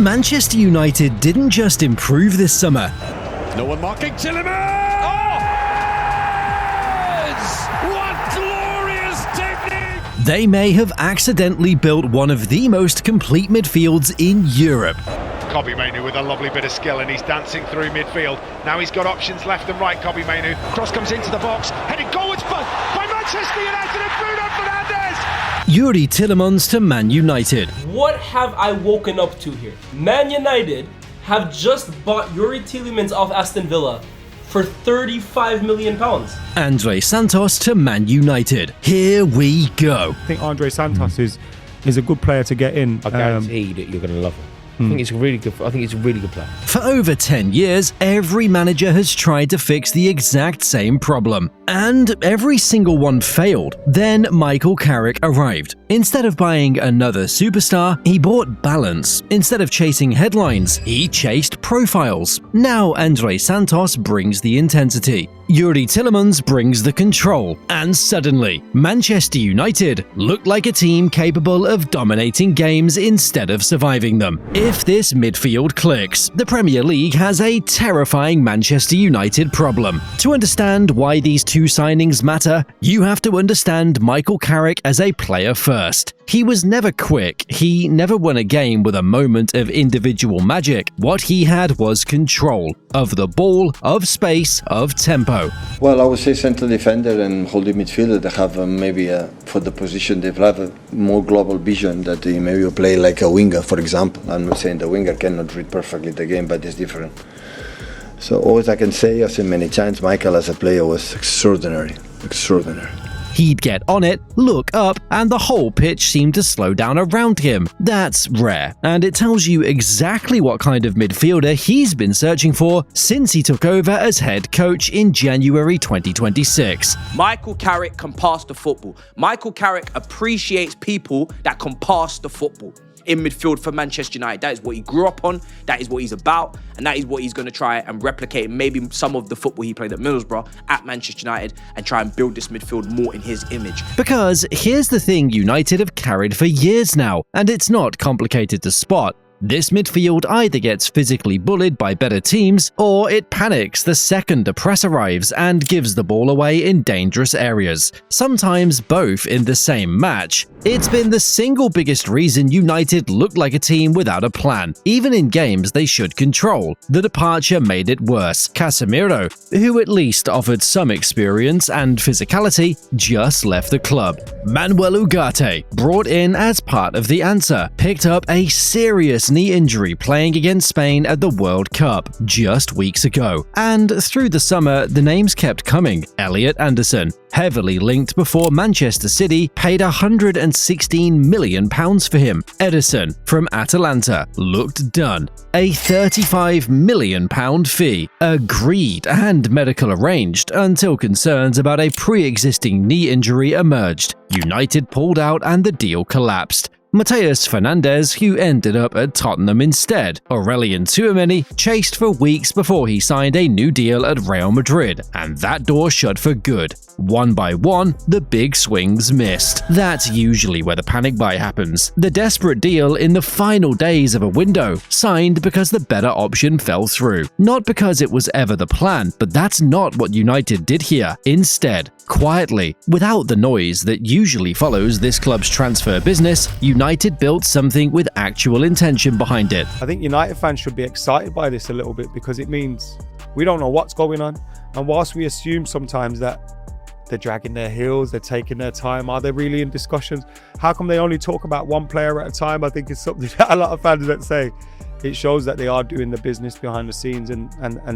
Manchester United didn't just improve this summer. No one marking Tielemans! What glorious technique! They may have accidentally built one of the most complete midfields in Europe. Kobbie Mainoo with a lovely bit of skill, and he's dancing through midfield. Now he's got options left and right, Kobbie Mainoo. Cross comes into the box, heading goalwards by Manchester United and Bruno Fernandes! Youri Tielemans to Man United. What have I woken up to here? Man United have just bought Youri Tielemans off Aston Villa for £35 million. Andrey Santos to Man United. Here we go. I think Andrey Santos is a good player to get in. I guarantee that you're going to love him. I think he's a really good player. For over 10 years, every manager has tried to fix the exact same problem. And every single one failed. Then Michael Carrick arrived. Instead of buying another superstar, he bought balance. Instead of chasing headlines, he chased profiles. Now Andrey Santos brings the intensity. Youri Tielemans brings the control, and suddenly, Manchester United looked like a team capable of dominating games instead of surviving them. If this midfield clicks, the Premier League has a terrifying Manchester United problem. To understand why these two signings matter, you have to understand Michael Carrick as a player first. He was never quick, he never won a game with a moment of individual magic. What he had was control of the ball, of space, of tempo. Well, I would say central defender and holding midfielder. They have maybe for the position they have a more global vision that they maybe play like a winger, for example. I'm not saying the winger cannot read perfectly the game, but it's different. So all I can say, I've said many times, Michael as a player was extraordinary. He'd get on it, look up, and the whole pitch seemed to slow down around him. That's rare, and it tells you exactly what kind of midfielder he's been searching for since he took over as head coach in January 2026. Michael Carrick can pass the football. Michael Carrick appreciates people that can pass the football in midfield for Manchester United. That is what he grew up on, that is what he's about, and that is what he's going to try and replicate maybe some of the football he played at Middlesbrough at Manchester United and try and build this midfield more in his image. Because here's the thing United have carried for years now, and it's not complicated to spot. This midfield either gets physically bullied by better teams, or it panics the second a press arrives and gives the ball away in dangerous areas. Sometimes both in the same match. It's been the single biggest reason United looked like a team without a plan, even in games they should control. The departure made it worse. Casemiro, who at least offered some experience and physicality, just left the club. Manuel Ugarte, brought in as part of the answer, picked up a serious knee injury playing against Spain at the World Cup just weeks ago. And through the summer, the names kept coming. Elliot Anderson, heavily linked before Manchester City paid £116 million for him. Edison from Atalanta looked done. A £35 million fee agreed and medical arranged until concerns about a pre-existing knee injury emerged. United pulled out and the deal collapsed. Mateus Fernandes, who ended up at Tottenham instead. Aurelien Tchouameni chased for weeks before he signed a new deal at Real Madrid, and that door shut for good. One by one, the big swings missed. That's usually where the panic buy happens. The desperate deal in the final days of a window, signed because the better option fell through. Not because it was ever the plan, but that's not what United did here. Instead, quietly, without the noise that usually follows this club's transfer business, United built something with actual intention behind it. I think United fans should be excited by this a little bit because it means we don't know what's going on. And whilst we assume sometimes that they're dragging their heels, they're taking their time, are they really in discussions? How come they only talk about one player at a time? I think it's something that a lot of fans that say. It shows that they are doing the business behind the scenes and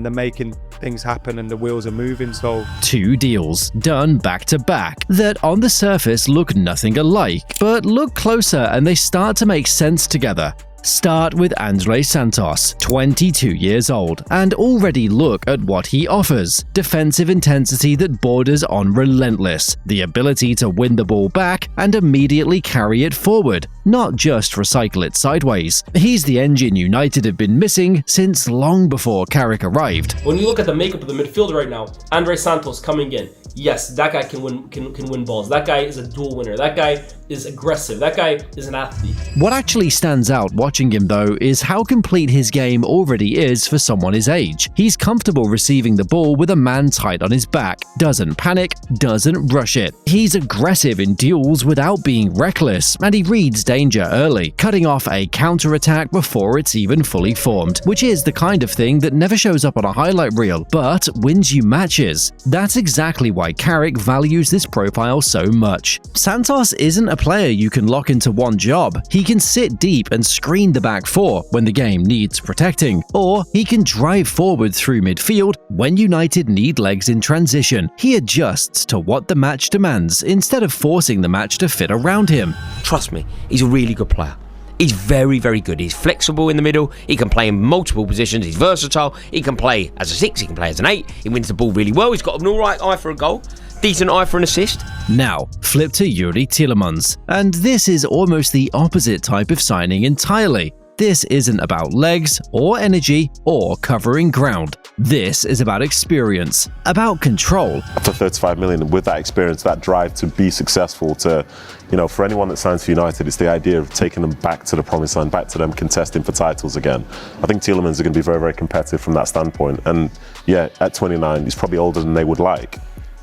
they're making things happen and the wheels are moving. So 2 deals done back to back that on the surface look nothing alike, but look closer and they start to make sense together. Start with Andrey Santos, 22 years old, and already look at what he offers. Defensive intensity that borders on relentless, the ability to win the ball back and immediately carry it forward. not just recycle it sideways. He's the engine United have been missing since long before Carrick arrived. When you look at the makeup of the midfield right now, Andrey Santos coming in. Yes, that guy can win balls. That guy is a duel winner. That guy is aggressive. That guy is an athlete. What actually stands out watching him though is how complete his game already is for someone his age. He's comfortable receiving the ball with a man tight on his back, doesn't panic, doesn't rush it. He's aggressive in duels without being reckless, and he reads danger early, cutting off a counter-attack before it's even fully formed, which is the kind of thing that never shows up on a highlight reel, but wins you matches. That's exactly why Carrick values this profile so much. Santos isn't a player you can lock into one job. He can sit deep and screen the back four when the game needs protecting, or he can drive forward through midfield when United need legs in transition. He adjusts to what the match demands instead of forcing the match to fit around him. Trust me, he's a really good player. He's very, very good. He's flexible in the middle. He can play in multiple positions. He's versatile. He can play as a 6. He can play as an 8. He wins the ball really well. He's got an alright eye for a goal. Decent eye for an assist. Now, flip to Youri Tielemans. And this is almost the opposite type of signing entirely. This isn't about legs, or energy, or covering ground. This is about experience, about control. For 35 million, with that experience, that drive to be successful, for anyone that signs for United, it's the idea of taking them back to the promised land, back to them contesting for titles again. I think Tielemans are going to be very, very competitive from that standpoint. And yeah, at 29, he's probably older than they would like.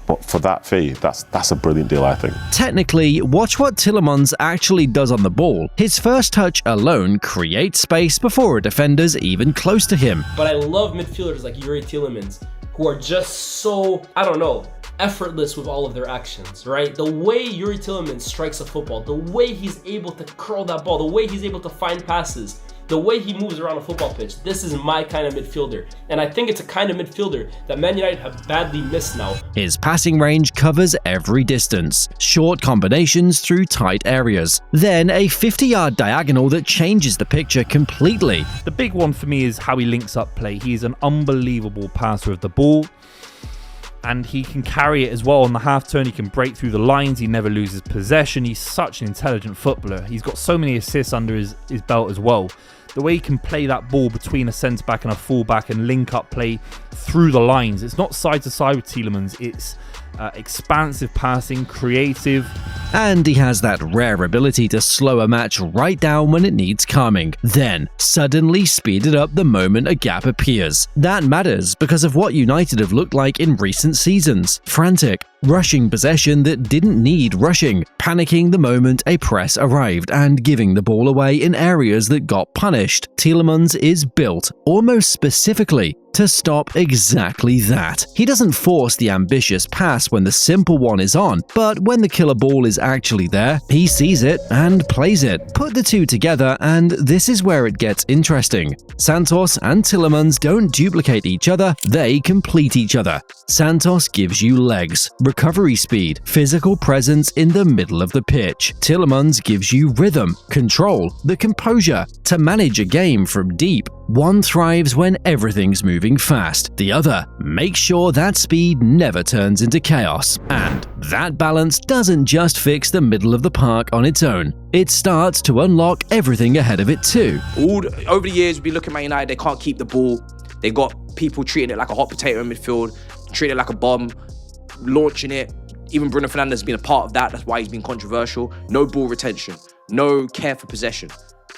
But for that fee, that's a brilliant deal, I think. Technically, watch what Tielemans actually does on the ball. His first touch alone creates space before a defender's even close to him. But I love midfielders like Youri Tielemans, who are just so, effortless with all of their actions, right? The way Youri Tielemans strikes a football, the way he's able to curl that ball, the way he's able to find passes, the way he moves around a football pitch, this is my kind of midfielder. And I think it's a kind of midfielder that Man United have badly missed now. His passing range covers every distance, short combinations through tight areas, then a 50-yard diagonal that changes the picture completely. The big one for me is how he links up play. He's an unbelievable passer of the ball, and he can carry it as well on the half turn. He can break through the lines. He never loses possession. He's such an intelligent footballer. He's got so many assists under his belt as well. The way he can play that ball between a centre-back and a full-back and link up play through the lines. It's not side-to-side with Tielemans. It's expansive passing, creative. And he has that rare ability to slow a match right down when it needs calming, then suddenly speed it up the moment a gap appears. That matters because of what United have looked like in recent seasons. Frantic, rushing possession that didn't need rushing, panicking the moment a press arrived, and giving the ball away in areas that got punished. Tielemans is built, almost specifically, to stop exactly that. He doesn't force the ambitious pass when the simple one is on, but when the killer ball is actually there, he sees it and plays it. Put the two together and this is where it gets interesting. Santos and Tielemans don't duplicate each other, they complete each other. Santos gives you legs, recovery speed, physical presence in the middle of the pitch. Tielemans gives you rhythm, control, the composure to manage a game from deep. One thrives when everything's moving fast. The other makes sure that speed never turns into chaos. And that balance doesn't just fix the middle of the park on its own. It starts to unlock everything ahead of it too. Over the years, we look at Man United, they can't keep the ball. They got people treating it like a hot potato in midfield, treating it like a bomb, launching it. Even Bruno Fernandes has been a part of that. That's why he's been controversial. No ball retention, no care for possession.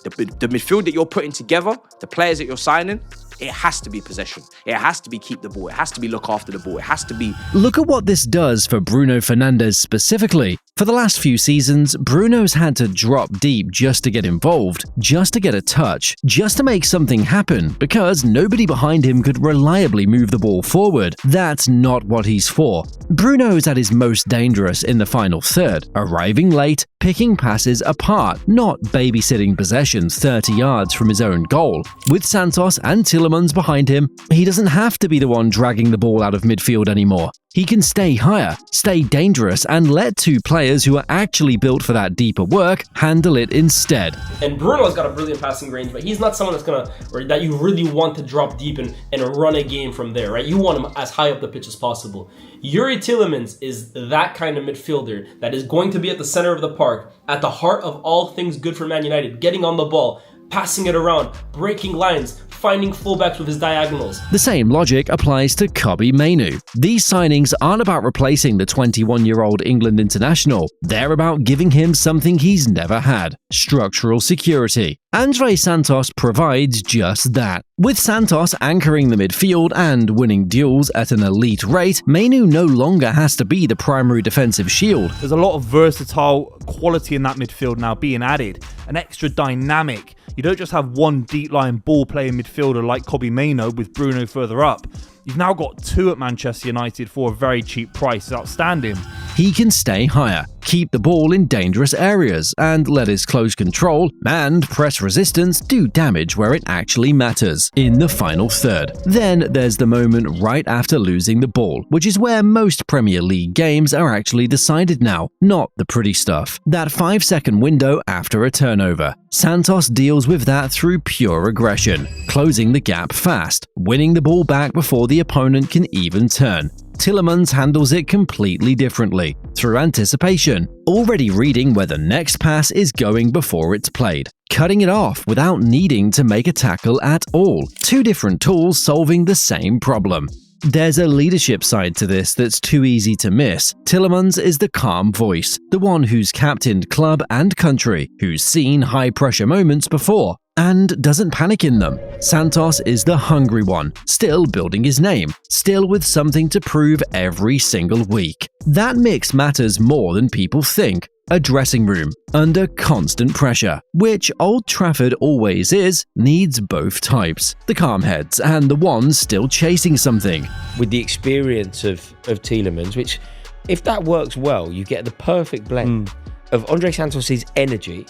The midfield that you're putting together, the players that you're signing, it has to be possession. It has to be keep the ball. It has to be look after the ball. It has to be... Look at what this does for Bruno Fernandes specifically. For the last few seasons, Bruno's had to drop deep just to get involved, just to get a touch, just to make something happen, because nobody behind him could reliably move the ball forward. That's not what he's for. Bruno's at his most dangerous in the final third, arriving late, picking passes apart, not babysitting possessions 30 yards from his own goal. With Santos and Tielemans behind him, he doesn't have to be the one dragging the ball out of midfield anymore. He can stay higher, stay dangerous, and let two players who are actually built for that deeper work handle it instead. And Bruno's got a brilliant passing range, but he's not someone that's gonna, or that you really want to drop deep and run a game from there, right? You want him as high up the pitch as possible. Youri Tielemans is that kind of midfielder that is going to be at the center of the park, at the heart of all things good for Man United, getting on the ball, passing it around, breaking lines, finding fullbacks with his diagonals. The same logic applies to Kobbie Mainoo. These signings aren't about replacing the 21-year-old England international. They're about giving him something he's never had: structural security. Andrey Santos provides just that. With Santos anchoring the midfield and winning duels at an elite rate, Mainoo no longer has to be the primary defensive shield. There's a lot of versatile quality in that midfield now being added, an extra dynamic. You don't just have one deep line ball playing midfielder like Kobbie Mainoo with Bruno further up. You've now got two at Manchester United for a very cheap price. It's outstanding. He can stay higher, keep the ball in dangerous areas, and let his close control and press resistance do damage where it actually matters, in the final third. Then there's the moment right after losing the ball, which is where most Premier League games are actually decided now, not the pretty stuff. That 5-second window after a turnover. Santos deals with that through pure aggression, closing the gap fast, winning the ball back before the opponent can even turn. Tielemans handles it completely differently, through anticipation, already reading where the next pass is going before it's played, cutting it off without needing to make a tackle at all. Two different tools solving the same problem. There's a leadership side to this that's too easy to miss. Tielemans is the calm voice, the one who's captained club and country, who's seen high-pressure moments before, and doesn't panic in them. Santos is the hungry one, still building his name, still with something to prove every single week. That mix matters more than people think. A dressing room, under constant pressure, which Old Trafford always is, needs both types. The calm heads and the ones still chasing something. With the experience of Tielemans, which, if that works well, you get the perfect blend of Andrey Santos' energy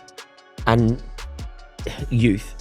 and youth,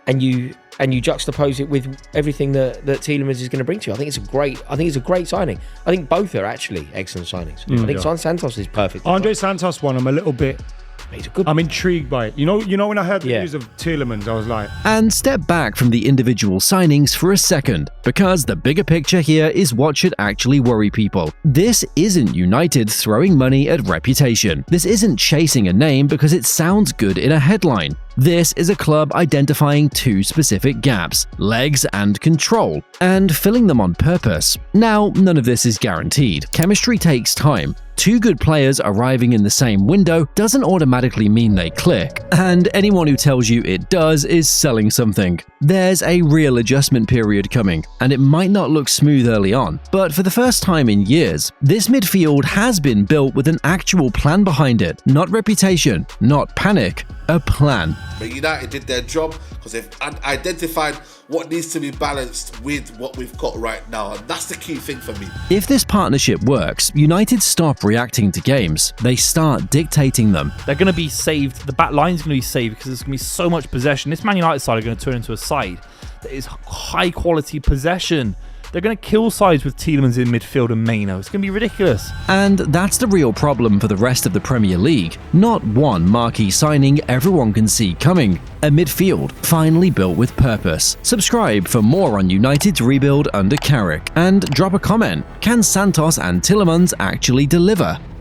and you juxtapose it with everything that Tielemans is going to bring to you. I think it's a great signing. I think both are actually excellent signings. I think Santos is perfect. Andrey Santos one, I'm intrigued by it. You know when I heard the news of Tielemans, I was like... And step back from the individual signings for a second, because the bigger picture here is what should actually worry people. This isn't United throwing money at reputation. This isn't chasing a name because it sounds good in a headline. This is a club identifying two specific gaps, legs and control, and filling them on purpose. Now, none of this is guaranteed. Chemistry takes time. Two good players arriving in the same window doesn't automatically mean they click, and anyone who tells you it does is selling something. There's a real adjustment period coming, and it might not look smooth early on, but for the first time in years, this midfield has been built with an actual plan behind it, not reputation, not panic, a plan. But United did their job because they've identified what needs to be balanced with what we've got right now, and that's the key thing for me. If this partnership works, United stop reacting to games. They start dictating them. They're going to be saved. The back line's going to be saved because there's going to be so much possession. This Man United side are going to turn into a side that is high quality possession. They're going to kill sides with Tielemans in midfield and Mainoo. It's going to be ridiculous. And that's the real problem for the rest of the Premier League. Not one marquee signing everyone can see coming. A midfield finally built with purpose. Subscribe for more on United's rebuild under Carrick. And drop a comment. Can Santos and Tielemans actually deliver?